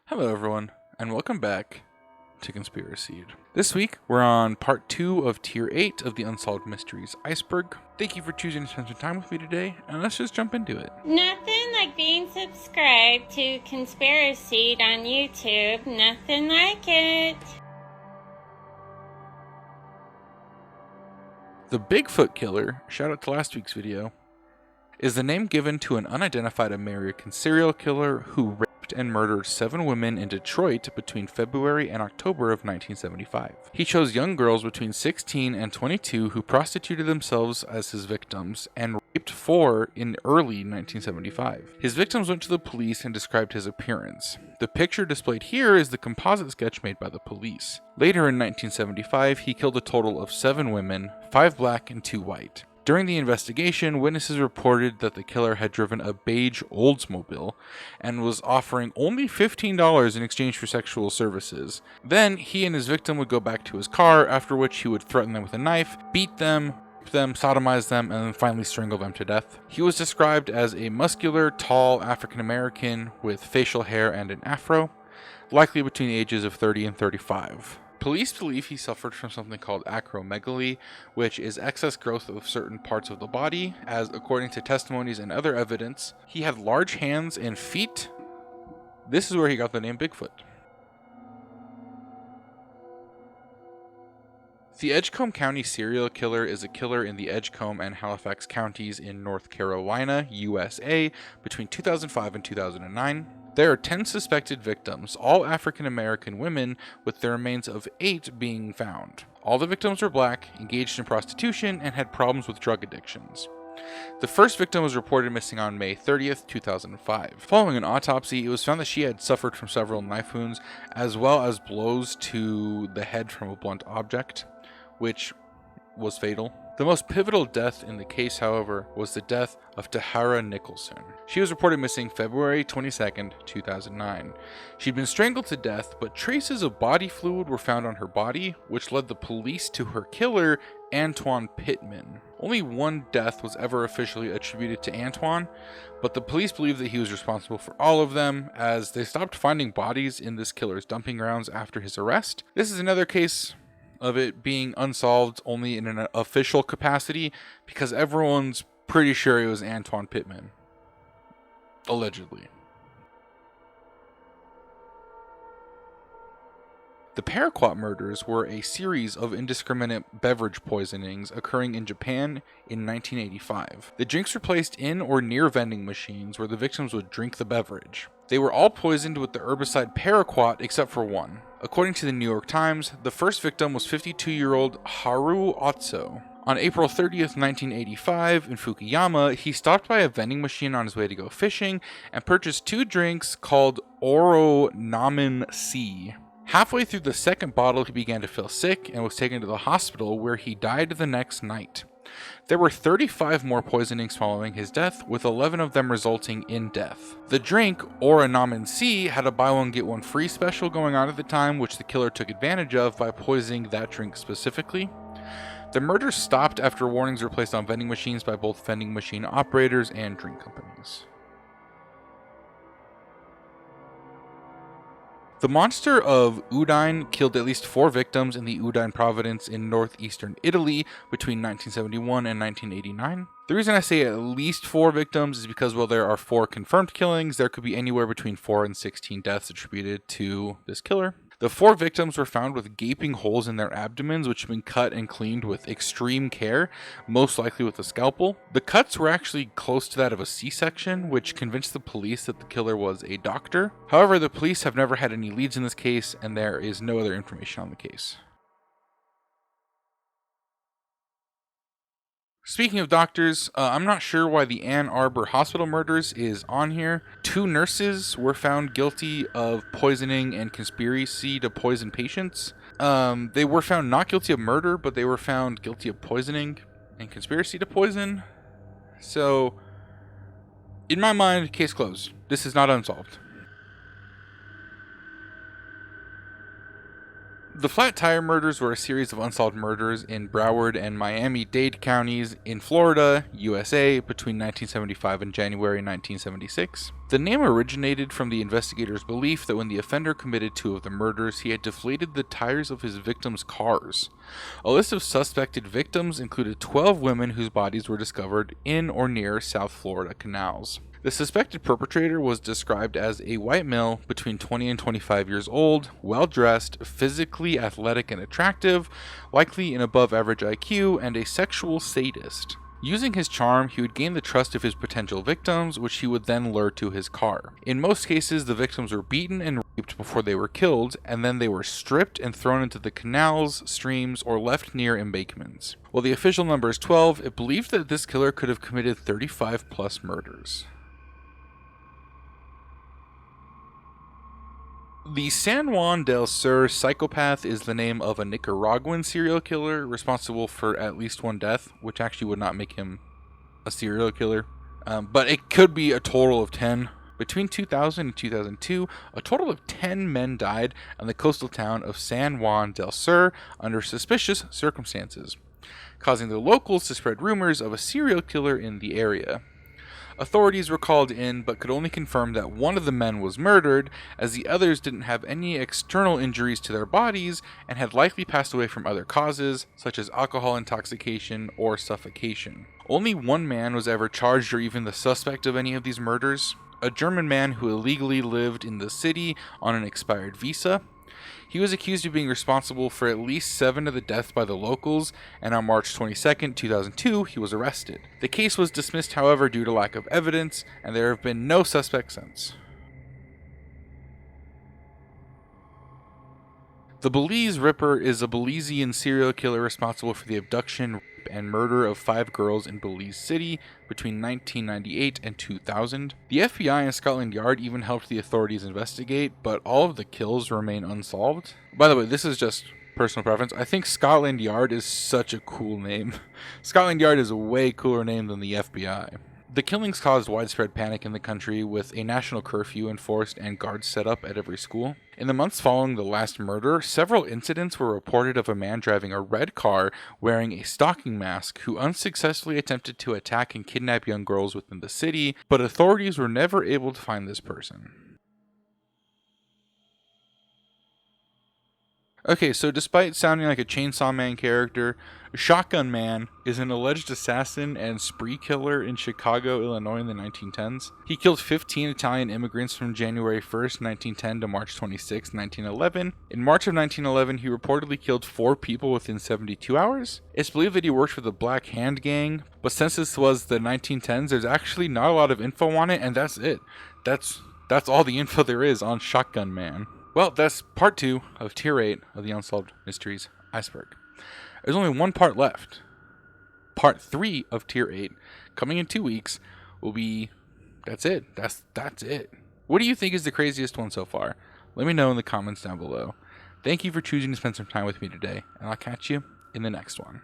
Hello everyone, and welcome back to Conspiraseed. This week, we're on part 2 of Tier 8 of the Unsolved Mysteries Iceberg. Thank you for choosing to spend some time with me today, and let's just jump into it. Nothing like being subscribed to Conspiraseed on YouTube. Nothing like it. The Bigfoot Killer, shout out to last week's video, is the name given to an unidentified American serial killer who raped and murdered 7 women in Detroit between February and October of 1975. He chose young girls between 16 and 22 who prostituted themselves as his victims and raped 4 in early 1975. His victims went to the police and described his appearance. The picture displayed here is the composite sketch made by the police. Later in 1975, he killed a total of 7 women, 5 black and 2 white. During the investigation, witnesses reported that the killer had driven a beige Oldsmobile and was offering only $15 in exchange for sexual services. Then, he and his victim would go back to his car, after which he would threaten them with a knife, beat them, rape them, sodomize them, and then finally strangle them to death. He was described as a muscular, tall African American with facial hair and an afro, likely between the ages of 30 and 35. Police believe he suffered from something called acromegaly, which is excess growth of certain parts of the body, as according to testimonies and other evidence, he had large hands and feet. This is where he got the name Bigfoot. The Edgecombe County serial killer is a killer in the Edgecombe and Halifax counties in North Carolina, USA, between 2005 and 2009. There are 10 suspected victims, all African American women, with the remains of 8 being found. All the victims were black, engaged in prostitution, and had problems with drug addictions. The first victim was reported missing on May 30th, 2005. Following an autopsy, it was found that she had suffered from several knife wounds, as well as blows to the head from a blunt object, which was fatal. The most pivotal death in the case, however, was the death of Tahara Nicholson. She was reported missing February 22nd, 2009. She'd been strangled to death, but traces of body fluid were found on her body, which led the police to her killer, Antoine Pittman. Only one death was ever officially attributed to Antoine, but the police believe that he was responsible for all of them, as they stopped finding bodies in this killer's dumping grounds after his arrest. This is another case of it being unsolved only in an official capacity, because everyone's pretty sure it was Antoine Pittman. Allegedly. The Paraquat murders were a series of indiscriminate beverage poisonings occurring in Japan in 1985. The drinks were placed in or near vending machines where the victims would drink the beverage. They were all poisoned with the herbicide paraquat except for one. According to the New York Times, the first victim was 52-year-old Haru Otso. On April 30th, 1985, in Fukuyama, he stopped by a vending machine on his way to go fishing and purchased 2 drinks called Oro Namen C. Halfway through the second bottle, he began to feel sick and was taken to the hospital, where he died the next night. There were 35 more poisonings following his death, with 11 of them resulting in death. The drink, Oranamen C, had a buy one get one free special going on at the time, which the killer took advantage of by poisoning that drink specifically. The murders stopped after warnings were placed on vending machines by both vending machine operators and drink companies. The monster of Udine killed at least 4 victims in the Udine province in northeastern Italy between 1971 and 1989. The reason I say at least 4 victims is because while there are 4 confirmed killings, there could be anywhere between 4 and 16 deaths attributed to this killer. The 4 victims were found with gaping holes in their abdomens, which had been cut and cleaned with extreme care, most likely with a scalpel. The cuts were actually close to that of a C-section, which convinced the police that the killer was a doctor. However, the police have never had any leads in this case, and there is no other information on the case. Speaking of doctors, I'm not sure why the Ann Arbor Hospital murders is on here. 2 nurses were found guilty of poisoning and conspiracy to poison patients. They were found not guilty of murder, but they were found guilty of poisoning and conspiracy to poison. So, in my mind, case closed. This is not unsolved. The Flat Tire murders were a series of unsolved murders in Broward and Miami-Dade counties in Florida, USA, between 1975 and January 1976. The name originated from the investigators' belief that when the offender committed two of the murders, he had deflated the tires of his victims' cars. A list of suspected victims included 12 women whose bodies were discovered in or near South Florida canals. The suspected perpetrator was described as a white male between 20 and 25 years old, well-dressed, physically athletic and attractive, likely an above-average IQ, and a sexual sadist. Using his charm, he would gain the trust of his potential victims, which he would then lure to his car. In most cases, the victims were beaten and raped before they were killed, and then they were stripped and thrown into the canals, streams, or left near embankments. While the official number is 12, it believed that this killer could have committed 35-plus murders. The San Juan del Sur psychopath is the name of a Nicaraguan serial killer responsible for at least one death, which actually would not make him a serial killer. But it could be a total of 10. Between 2000 and 2002, a total of 10 men died in the coastal town of San Juan del Sur under suspicious circumstances, causing the locals to spread rumors of a serial killer in the area. Authorities were called in but could only confirm that one of the men was murdered, as the others didn't have any external injuries to their bodies and had likely passed away from other causes, such as alcohol intoxication or suffocation. Only one man was ever charged or even the suspect of any of these murders, a German man who illegally lived in the city on an expired visa. He was accused of being responsible for at least 7 of the deaths by the locals, and on March 22, 2002, he was arrested. The case was dismissed, however, due to lack of evidence, and there have been no suspects since. The Belize Ripper is a Belizean serial killer responsible for the abduction, rape, and murder of 5 girls in Belize City between 1998 and 2000. The FBI and Scotland Yard even helped the authorities investigate, but all of the kills remain unsolved. By the way, this is just personal preference. I think Scotland Yard is such a cool name. Scotland Yard is a way cooler name than the FBI. The killings caused widespread panic in the country, with a national curfew enforced and guards set up at every school. In the months following the last murder, several incidents were reported of a man driving a red car wearing a stocking mask who unsuccessfully attempted to attack and kidnap young girls within the city, but authorities were never able to find this person. Okay, so despite sounding like a Chainsaw Man character, Shotgun Man is an alleged assassin and spree killer in Chicago, Illinois in the 1910s. He killed 15 Italian immigrants from January 1st, 1910 to March 26, 1911. In March of 1911, he reportedly killed 4 people within 72 hours. It's believed that he worked for the Black Hand Gang, but since this was the 1910s, there's actually not a lot of info on it, and that's it. That's all the info there is on Shotgun Man. Well, that's part 2 of Tier 8 of the Unsolved Mysteries Iceberg. There's only one part left. Part 3 of Tier 8, coming in 2 weeks, will be... That's it. That's it. What do you think is the craziest one so far? Let me know in the comments down below. Thank you for choosing to spend some time with me today, and I'll catch you in the next one.